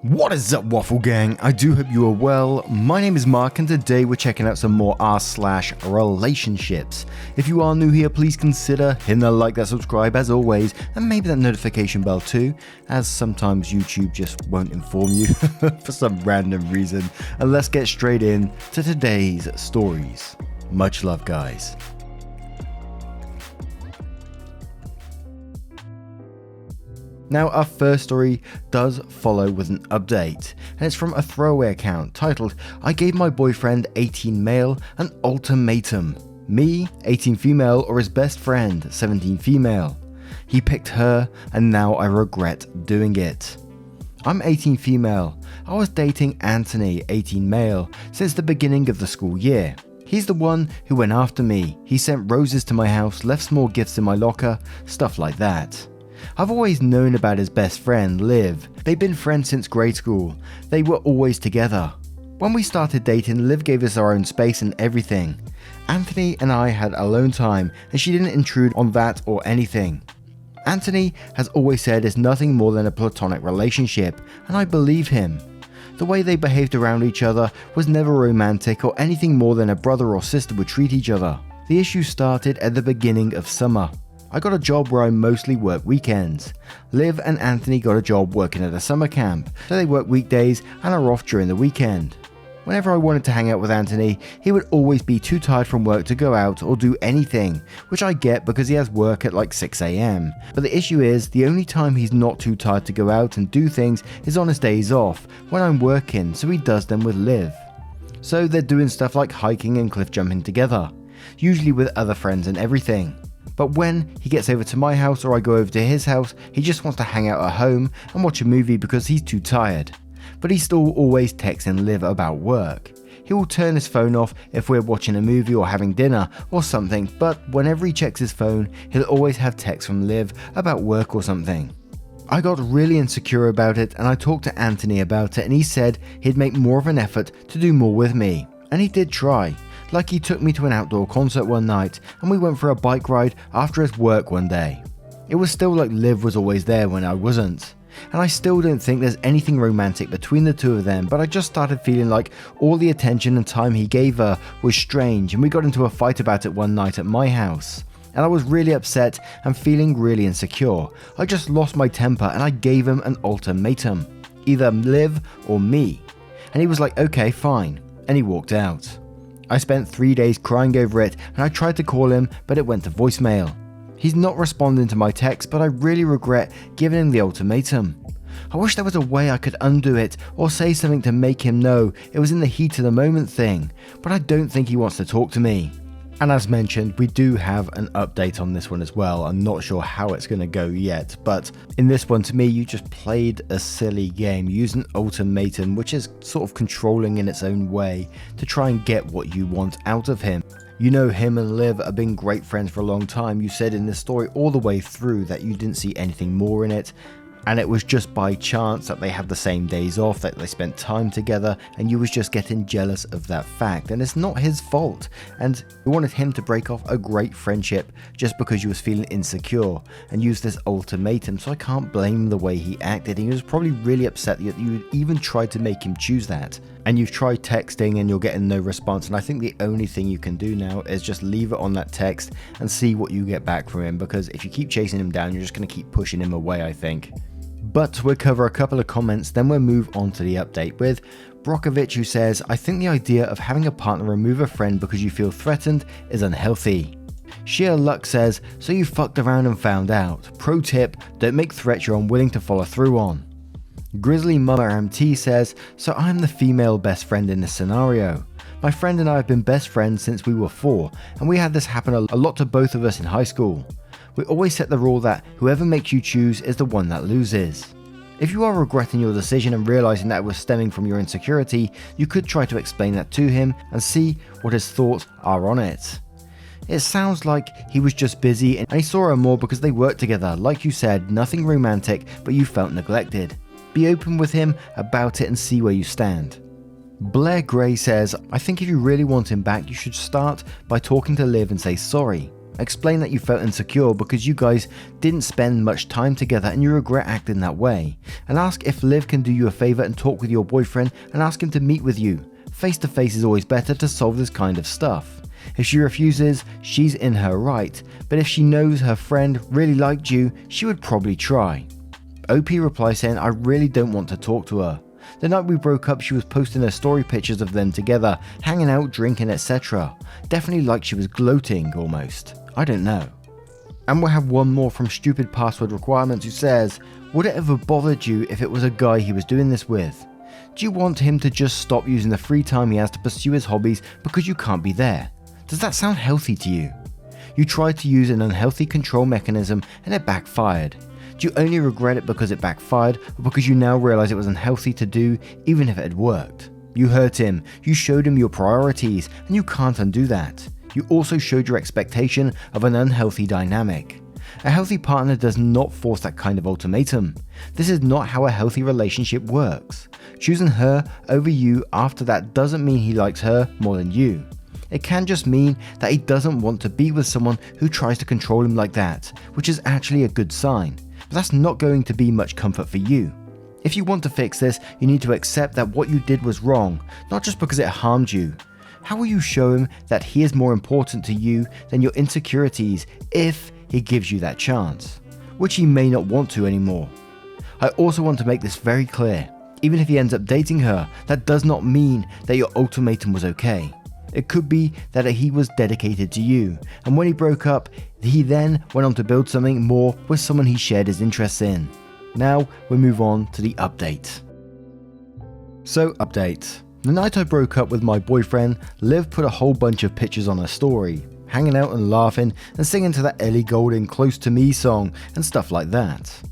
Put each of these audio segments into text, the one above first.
What is up, Waffle Gang? I do hope you are well. My name is Mark and today we're checking out some more r/relationships. If you are new here, please consider hitting that like, that subscribe as always, and maybe that notification bell too, as sometimes YouTube just won't inform you for some random reason. And let's get straight in to today's stories. Much love, guys. Now, our first story does follow with an update, and it's from a throwaway account titled, I gave my boyfriend 18 male an ultimatum. Me, 18 female, or his best friend, 17 female. He picked her, and now I regret doing it. I'm 18 female. I was dating Anthony, 18 male, since the beginning of the school year. He's the one who went after me. He sent roses to my house, left small gifts in my locker, stuff like that. I've always known about his best friend, Liv. They've been friends since grade school. They were always together. When we started dating, Liv gave us our own space and everything. Anthony and I had alone time, and she didn't intrude on that or anything. Anthony has always said it's nothing more than a platonic relationship, and I believe him. The way they behaved around each other was never romantic or anything more than a brother or sister would treat each other. The issue started at the beginning of summer. I got a job where I mostly work weekends. Liv and Anthony got a job working at a summer camp, so they work weekdays and are off during the weekend. Whenever I wanted to hang out with Anthony, he would always be too tired from work to go out or do anything, which I get because he has work at like 6 AM. But the issue is, the only time he's not too tired to go out and do things is on his days off, when I'm working, so he does them with Liv. So they're doing stuff like hiking and cliff jumping together, usually with other friends and everything. But when he gets over to my house or I go over to his house, he just wants to hang out at home and watch a movie because he's too tired. But he's still always texting Liv about work. He will turn his phone off if we're watching a movie or having dinner or something, but whenever he checks his phone, he'll always have texts from Liv about work or something. I got really insecure about it and I talked to Anthony about it, and he said he'd make more of an effort to do more with me. And he did try. Like, he took me to an outdoor concert one night and we went for a bike ride after his work one day. It was still like Liv was always there when I wasn't. And I still don't think there's anything romantic between the two of them, but I just started feeling like all the attention and time he gave her was strange, and we got into a fight about it one night at my house. And I was really upset and feeling really insecure. I just lost my temper and I gave him an ultimatum. Either Liv or me. And he was like, okay, fine. And he walked out. I spent 3 days crying over it, and I tried to call him, but it went to voicemail. He's not responding to my text, but I really regret giving him the ultimatum. I wish there was a way I could undo it or say something to make him know it was in the heat of the moment thing, but I don't think he wants to talk to me. And as mentioned, we do have an update on this one as well. I'm not sure how it's going to go yet, but in this one, to me, you just played a silly game. You used an ultimatum, which is sort of controlling in its own way, to try and get what you want out of him. You know, him and Liv have been great friends for a long time. You said in this story all the way through that you didn't see anything more in it. And it was just by chance that they had the same days off, that they spent time together, and you was just getting jealous of that fact. And it's not his fault. And you wanted him to break off a great friendship just because you was feeling insecure and use this ultimatum. So I can't blame the way he acted. He was probably really upset that you even tried to make him choose that. And you've tried texting and you're getting no response. And I think the only thing you can do now is just leave it on that text and see what you get back from him. Because if you keep chasing him down, you're just going to keep pushing him away, I think. But we'll cover a couple of comments, then we'll move on to the update with Brokovich, who says, I think the idea of having a partner remove a friend because you feel threatened is unhealthy. Sheer Luck says, so you fucked around and found out. Pro tip, don't make threats you're unwilling to follow through on. Grizzly Mama MT says, so I'm the female best friend in this scenario. My friend and I have been best friends since we were 4, and we had this happen a lot to both of us in high school. We always set the rule that whoever makes you choose is the one that loses. If you are regretting your decision and realizing that it was stemming from your insecurity, you could try to explain that to him and see what his thoughts are on it. It sounds like he was just busy and he saw her more because they worked together. Like you said, nothing romantic, but you felt neglected. Be open with him about it and see where you stand. Blair Gray says, I think if you really want him back, you should start by talking to Liv and say sorry. Explain that you felt insecure because you guys didn't spend much time together and you regret acting that way. And ask if Liv can do you a favour and talk with your boyfriend and ask him to meet with you. Face to face is always better to solve this kind of stuff. If she refuses, she's in her right, but if she knows her friend really liked you, she would probably try. OP replies saying, I really don't want to talk to her. The night we broke up, she was posting her story pictures of them together, hanging out, drinking, etc. Definitely like she was gloating almost. I don't know. And we'll have one more from Stupid Password Requirements who says, would it ever bothered you if it was a guy he was doing this with? Do you want him to just stop using the free time he has to pursue his hobbies because you can't be there? Does that sound healthy to you? You tried to use an unhealthy control mechanism and it backfired. Do you only regret it because it backfired or because you now realize it was unhealthy to do even if it had worked? You hurt him, you showed him your priorities, and you can't undo that. You also showed your expectation of an unhealthy dynamic. A healthy partner does not force that kind of ultimatum. This is not how a healthy relationship works. Choosing her over you after that doesn't mean he likes her more than you. It can just mean that he doesn't want to be with someone who tries to control him like that, which is actually a good sign. But that's not going to be much comfort for you. If you want to fix this, you need to accept that what you did was wrong, not just because it harmed you. How will you show him that he is more important to you than your insecurities if he gives you that chance? Which he may not want to anymore. I also want to make this very clear. Even if he ends up dating her, that does not mean that your ultimatum was okay. It could be that he was dedicated to you, and when he broke up, he then went on to build something more with someone he shared his interests in. Now we move on to the update. So, update. The night I broke up with my boyfriend, Liv put a whole bunch of pictures on her story, hanging out and laughing and singing to that Ellie Goulding Close to Me song and stuff like that.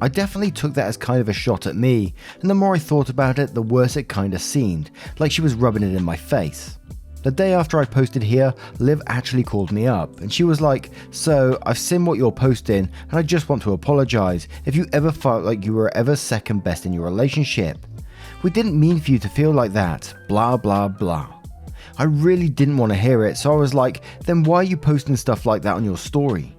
I definitely took that as kind of a shot at me, and the more I thought about it, the worse it kinda seemed, like she was rubbing it in my face. The day after I posted here, Liv actually called me up and she was like, so I've seen what you're posting and I just want to apologise if you ever felt like you were ever second best in your relationship. We didn't mean for you to feel like that, blah blah blah. I really didn't want to hear it, so I was like, then why are you posting stuff like that on your story?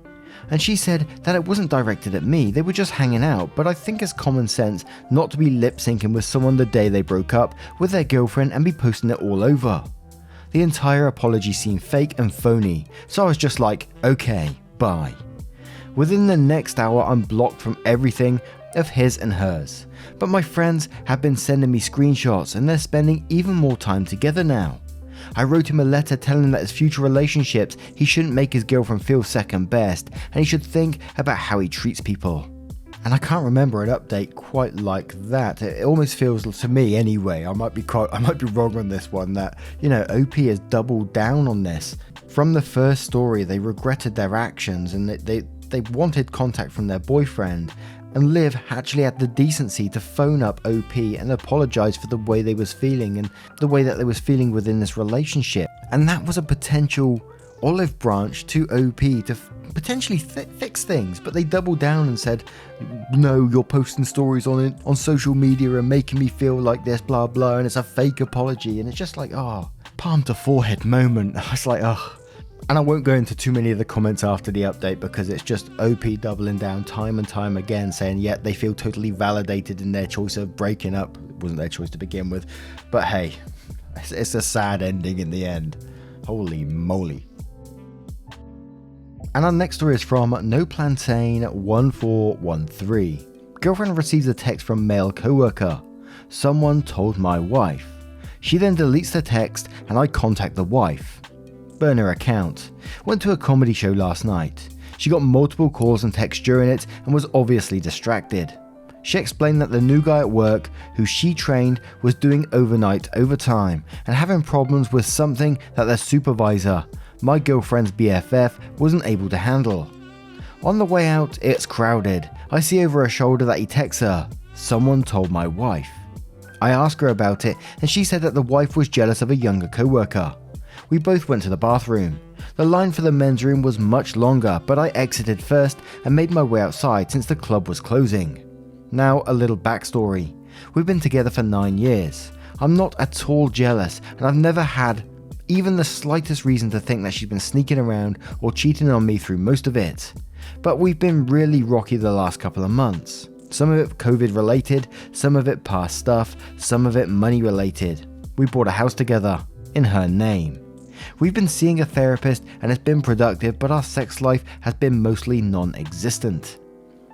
And she said that it wasn't directed at me, they were just hanging out, but I think it's common sense not to be lip syncing with someone the day they broke up with their girlfriend and be posting it all over. The entire apology seemed fake and phony, so I was just like, okay, bye. Within the next hour, I'm blocked from everything of his and hers, but my friends have been sending me screenshots and they're spending even more time together now. I wrote him a letter telling him that his future relationships, he shouldn't make his girlfriend feel second best and he should think about how he treats people. And I can't remember an update quite like that. It almost feels, to me anyway, I might be wrong on this one, that, OP has doubled down on this. From the first story, they regretted their actions and they wanted contact from their boyfriend. And Liv actually had the decency to phone up OP and apologise for the way they was feeling and the way that they was feeling within this relationship. And that was a potential olive branch to OP to potentially fix things, but they doubled down and said, no, you're posting stories on social media and making me feel like this, blah blah, and it's a fake apology. And it's just like, palm to forehead moment. I was like, And I won't go into too many of the comments after the update because it's just OP doubling down time and time again, saying they feel totally validated in their choice of breaking up. It wasn't their choice to begin with, but hey, it's a sad ending in the end. Holy moly. And our next story is from NoPlantain1413. Girlfriend receives a text from male coworker. Someone told my wife. She then deletes the text and I contact the wife. Burner account. Went to a comedy show last night. She got multiple calls and texts during it and was obviously distracted. She explained that the new guy at work, who she trained, was doing overnight overtime and having problems with something that their supervisor, my girlfriend's BFF, wasn't able to handle. On the way out, it's crowded. I see over her shoulder that he texts her, someone told my wife. I asked her about it and she said that the wife was jealous of a younger coworker. We both went to the bathroom. The line for the men's room was much longer, but I exited first and made my way outside since the club was closing. Now a little backstory. We've been together for 9 years. I'm not at all jealous and I've never had even the slightest reason to think that she's been sneaking around or cheating on me through most of it. But we've been really rocky the last couple of months. Some of it COVID related, some of it past stuff, some of it money related. We bought a house together, in her name. We've been seeing a therapist and it's been productive, but our sex life has been mostly non-existent.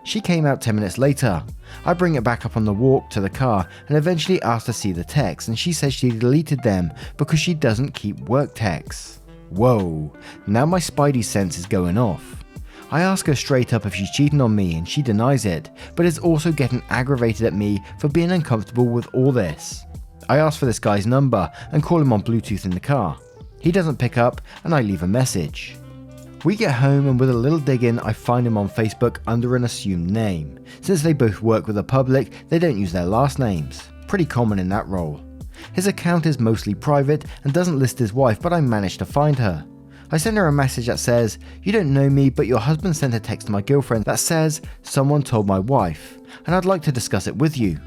She came out 10 minutes later. I bring it back up on the walk to the car and eventually asked to see the texts, and she says she deleted them because she doesn't keep work texts. Whoa, now my spidey sense is going off. I ask her straight up if she's cheating on me and she denies it, but is also getting aggravated at me for being uncomfortable with all this. I ask for this guy's number and call him on Bluetooth in the car. He doesn't pick up and I leave a message. We get home and with a little digging I find him on Facebook under an assumed name. Since they both work with the public, they don't use their last names. Pretty common in that role. His account is mostly private and doesn't list his wife, but I managed to find her. I send her a message that says, "You don't know me, but your husband sent a text to my girlfriend that says, 'Someone told my wife, and I'd like to discuss it with you.'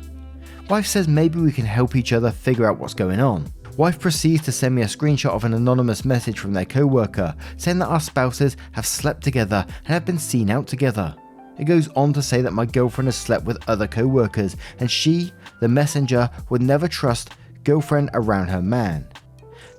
Wife says maybe we can help each other figure out what's going on. Wife proceeds to send me a screenshot of an anonymous message from their co-worker saying that our spouses have slept together and have been seen out together. It goes on to say that my girlfriend has slept with other co-workers and she, the messenger, would never trust girlfriend around her man.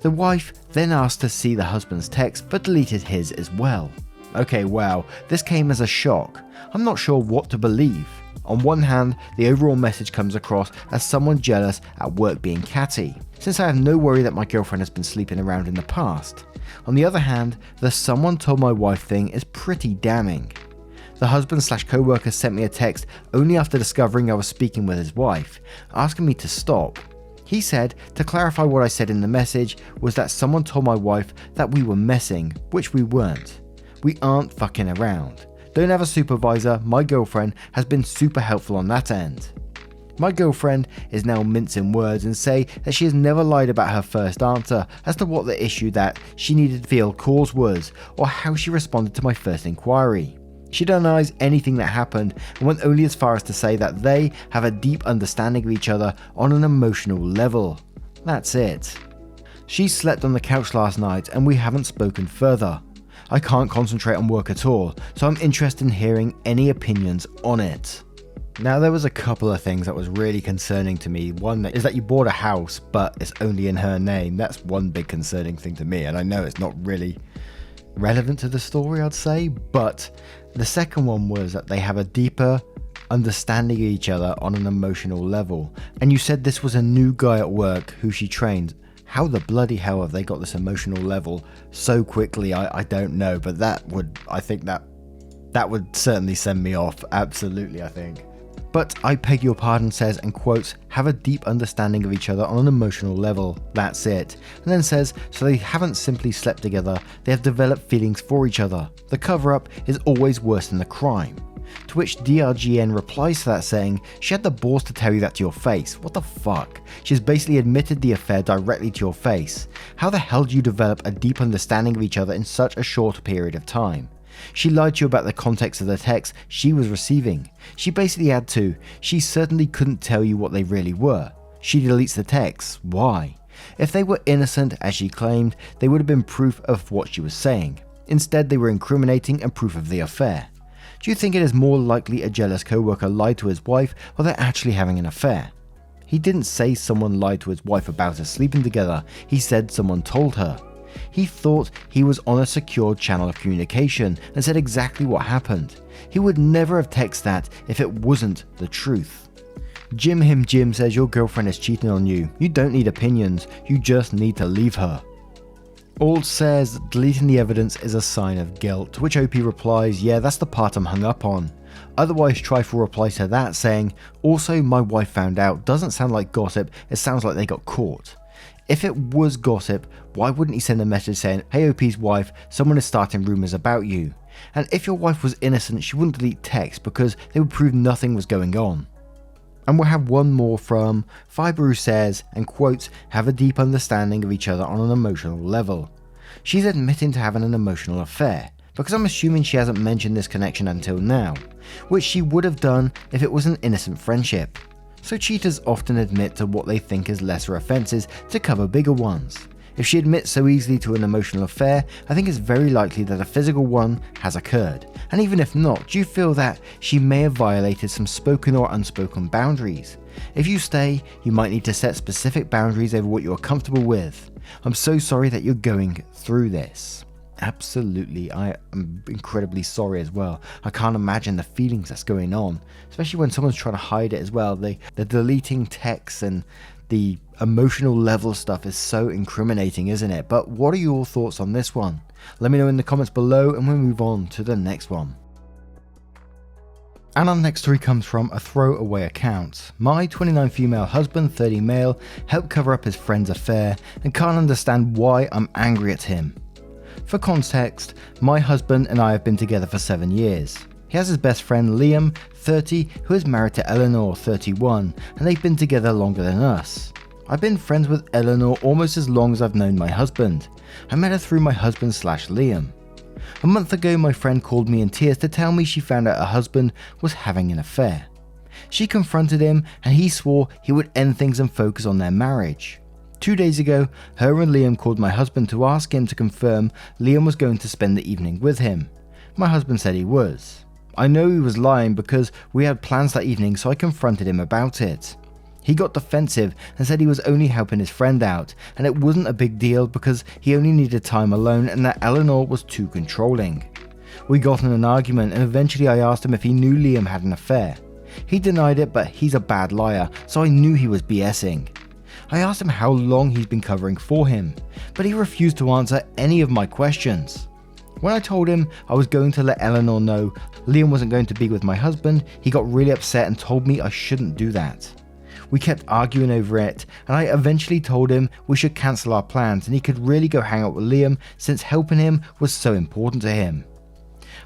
The wife then asked to see the husband's text but deleted his as well. Okay, wow, this came as a shock. I'm not sure what to believe. On one hand, the overall message comes across as someone jealous at work being catty, since I have no worry that my girlfriend has been sleeping around in the past. On the other hand, the "someone told my wife" thing is pretty damning. The husband/co-worker sent me a text only after discovering I was speaking with his wife, asking me to stop. He said to clarify what I said in the message was that someone told my wife that we were messing, which we weren't. We aren't fucking around. Don't have a supervisor, my girlfriend has been super helpful on that end. My girlfriend is now mincing words and say that she has never lied about her first answer as to what the issue that she needed to feel cause was or how she responded to my first inquiry. She denies anything that happened and went only as far as to say that they have a deep understanding of each other on an emotional level. That's it. She slept on the couch last night and we haven't spoken further. I can't concentrate on work at all, so I'm interested in hearing any opinions on it. Now, there was a couple of things that was really concerning to me. One is that you bought a house, but it's only in her name. That's one big concerning thing to me, and I know it's not really relevant to the story, I'd say, but the second one was that they have a deeper understanding of each other on an emotional level. And you said this was a new guy at work who she trained. How the bloody hell have they got this emotional level so quickly? I don't know, but that would certainly send me off. Absolutely, I think. But I beg your pardon says, and quotes, have a deep understanding of each other on an emotional level. That's it. And then says, so they haven't simply slept together, they have developed feelings for each other. The cover-up is always worse than the crime. To which DRGN replies to that saying, she had the balls to tell you that to your face. What the fuck? She's basically admitted the affair directly to your face. How the hell do you develop a deep understanding of each other in such a short period of time? She lied to you about the context of the text she was receiving. She basically had to. She certainly couldn't tell you what they really were. She deletes the texts. Why? If they were innocent, as she claimed, they would have been proof of what she was saying. Instead, they were incriminating and proof of the affair. Do you think it is more likely a jealous co-worker lied to his wife or they're actually having an affair? He didn't say someone lied to his wife about us sleeping together. He said someone told her. He thought he was on a secured channel of communication and said exactly what happened. He would never have texted that if it wasn't the truth. Jim says your girlfriend is cheating on you. You don't need opinions. You just need to leave her. Ald says deleting the evidence is a sign of guilt, to which OP replies, yeah, that's the part I'm hung up on. Otherwise, Trifle replies to that saying, also my wife found out, doesn't sound like gossip, it sounds like they got caught. If it was gossip, why wouldn't he send a message saying, hey OP's wife, someone is starting rumours about you? And if your wife was innocent, she wouldn't delete text because they would prove nothing was going on. And we'll have one more from Fiber who says, and quotes, have a deep understanding of each other on an emotional level. She's admitting to having an emotional affair, because I'm assuming she hasn't mentioned this connection until now, which she would have done if it was an innocent friendship. So cheaters often admit to what they think is lesser offences to cover bigger ones. If she admits so easily to an emotional affair, I think it's very likely that a physical one has occurred. And even if not, do you feel that she may have violated some spoken or unspoken boundaries? If you stay, you might need to set specific boundaries over what you are comfortable with. I'm so sorry that you're going through this. Absolutely, I am incredibly sorry as well. I can't imagine the feelings that's going on, especially when someone's trying to hide it as well. The deleting texts and the emotional level stuff is so incriminating, isn't it? But what are your thoughts on this one? Let me know in the comments below and we'll move on to the next one. And our next story comes from a throwaway account. My 29 female husband, 30 male, helped cover up his friend's affair and can't understand why I'm angry at him. For context, my husband and I have been together for 7 years. He has his best friend Liam, 30, who is married to Eleanor, 31, and they've been together longer than us. I've been friends with Eleanor almost as long as I've known my husband. I met her through my husband/Liam. A month ago, my friend called me in tears to tell me she found out her husband was having an affair. She confronted him and he swore he would end things and focus on their marriage. 2 days ago, her and Liam called my husband to ask him to confirm Liam was going to spend the evening with him. My husband said he was. I know he was lying because we had plans that evening, so I confronted him about it. He got defensive and said he was only helping his friend out and it wasn't a big deal because he only needed time alone and that Eleanor was too controlling. We got in an argument and eventually I asked him if he knew Liam had an affair. He denied it, but he's a bad liar, so I knew he was BSing. I asked him how long he's been covering for him, but he refused to answer any of my questions. When I told him I was going to let Eleanor know Liam wasn't going to be with my husband, he got really upset and told me I shouldn't do that. We kept arguing over it, and I eventually told him we should cancel our plans and he could really go hang out with Liam since helping him was so important to him.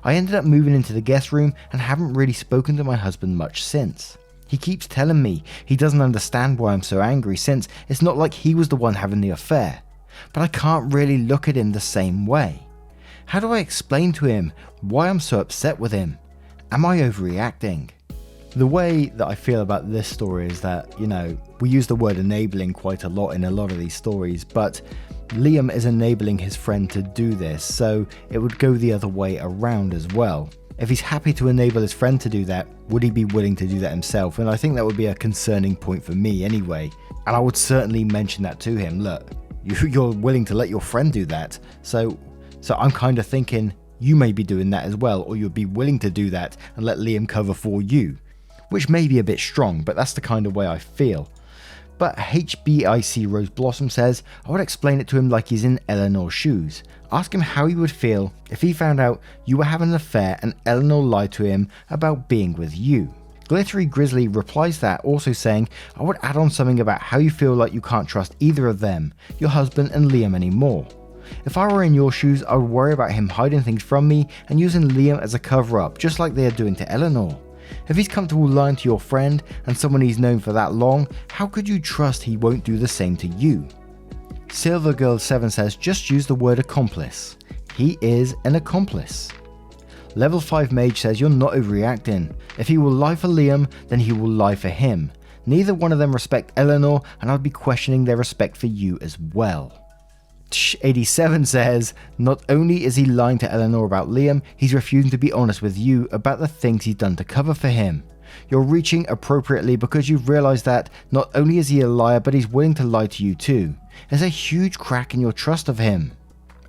I ended up moving into the guest room and haven't really spoken to my husband much since. He keeps telling me he doesn't understand why I'm so angry since it's not like he was the one having the affair, but I can't really look at him the same way. How do I explain to him why I'm so upset with him? Am I overreacting? The way that I feel about this story is that, we use the word enabling quite a lot in a lot of these stories, but Liam is enabling his friend to do this, so it would go the other way around as well. If he's happy to enable his friend to do that, would he be willing to do that himself? And I think that would be a concerning point for me anyway. And I would certainly mention that to him. Look, you're willing to let your friend do that. So I'm kind of thinking you may be doing that as well, or you'd be willing to do that and let Liam cover for you. Which may be a bit strong, but that's the kind of way I feel. But HBIC Rose Blossom says, I would explain it to him like he's in Eleanor's shoes. Ask him how he would feel if he found out you were having an affair and Eleanor lied to him about being with you. Glittery Grizzly replies that, also saying, I would add on something about how you feel like you can't trust either of them, your husband and Liam anymore. If I were in your shoes, I would worry about him hiding things from me and using Liam as a cover-up, just like they are doing to Eleanor. If he's comfortable lying to your friend and someone he's known for that long, how could you trust he won't do the same to you? Silvergirl7 says, just use the word accomplice. He is an accomplice. Level 5 Mage says, you're not overreacting. If he will lie for Liam, then he will lie for him. Neither one of them respect Eleanor, and I'd be questioning their respect for you as well. 87 says, not only is he lying to Eleanor about Liam, he's refusing to be honest with you about the things he's done to cover for him. You're reaching appropriately because you've realized that not only is he a liar, but he's willing to lie to you too. There's a huge crack in your trust of him.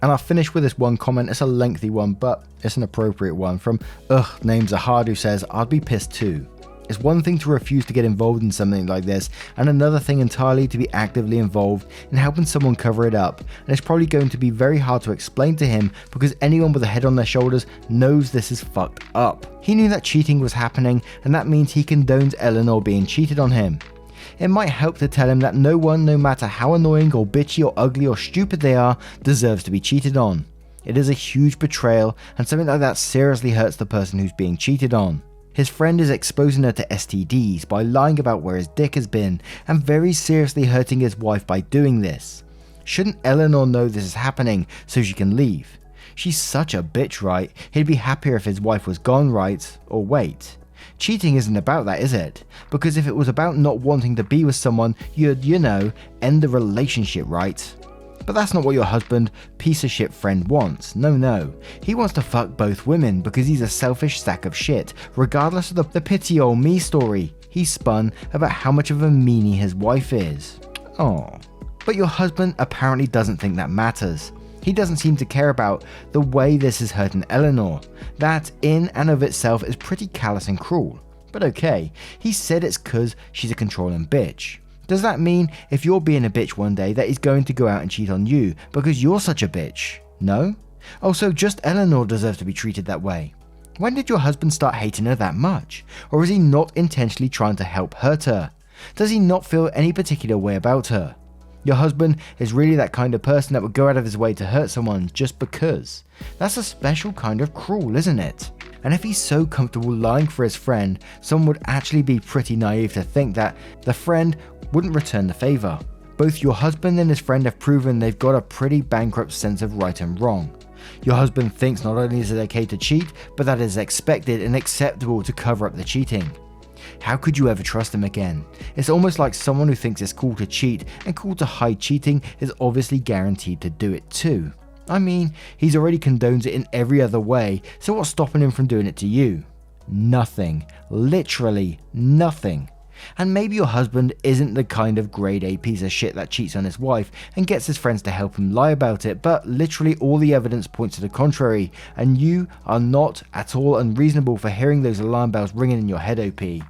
And I'll finish with this one comment. It's a lengthy one, but it's an appropriate one from Names Are Hard, who says, I'd be pissed too. It's one thing to refuse to get involved in something like this, and another thing entirely to be actively involved in helping someone cover it up, and it's probably going to be very hard to explain to him because anyone with a head on their shoulders knows this is fucked up. He knew that cheating was happening, and that means he condones Eleanor being cheated on him. It might help to tell him that no one, no matter how annoying or bitchy or ugly or stupid they are, deserves to be cheated on. It is a huge betrayal, and something like that seriously hurts the person who's being cheated on. His friend is exposing her to STDs by lying about where his dick has been and very seriously hurting his wife by doing this. Shouldn't Eleanor know this is happening so she can leave? She's such a bitch, right? He'd be happier if his wife was gone, right? Or wait. Cheating isn't about that, is it? Because if it was about not wanting to be with someone, you'd, end the relationship, right? But that's not what your husband, piece of shit friend wants. No. He wants to fuck both women because he's a selfish sack of shit, regardless of the pity old me story he spun about how much of a meanie his wife is. Oh. But your husband apparently doesn't think that matters. He doesn't seem to care about the way this is hurting Eleanor. That in and of itself is pretty callous and cruel. But okay, he said it's cause she's a controlling bitch. Does that mean if you're being a bitch one day that he's going to go out and cheat on you because you're such a bitch? No? Also, just Eleanor deserves to be treated that way. When did your husband start hating her that much? Or is he not intentionally trying to help hurt her? Does he not feel any particular way about her? Your husband is really that kind of person that would go out of his way to hurt someone just because. That's a special kind of cruel, isn't it? And if he's so comfortable lying for his friend, someone would actually be pretty naive to think that the friend wouldn't return the favor. Both your husband and his friend have proven they've got a pretty bankrupt sense of right and wrong. Your husband thinks not only is it okay to cheat, but that it is expected and acceptable to cover up the cheating. How could you ever trust him again? It's almost like someone who thinks it's cool to cheat and cool to hide cheating is obviously guaranteed to do it too. I mean, he's already condones it in every other way, so what's stopping him from doing it to you? Nothing. Literally nothing. And maybe your husband isn't the kind of grade A piece of shit that cheats on his wife and gets his friends to help him lie about it, but literally all the evidence points to the contrary, and you are not at all unreasonable for hearing those alarm bells ringing in your head, OP.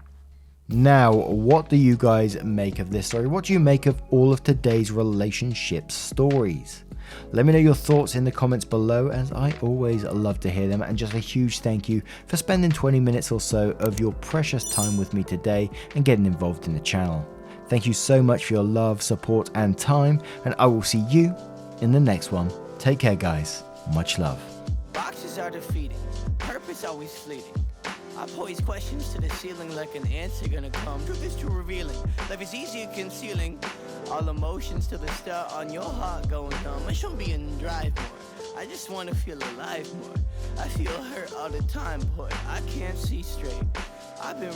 Now, what do you guys make of this story? What do you make of all of today's relationship stories? Let me know your thoughts in the comments below, as I always love to hear them, and just a huge thank you for spending 20 minutes or so of your precious time with me today and getting involved in the channel. Thank you so much for your love, support and time, and I will see you in the next one. Take care guys, much love. Boxes are defeating, purpose always fleeting. I pose questions to the ceiling like an answer gonna come. Truth is too revealing, life is easier concealing. All emotions till they start on your heart going numb. I shouldn't be in drive more, I just wanna feel alive more. I feel hurt all the time, but I can't see straight. I've been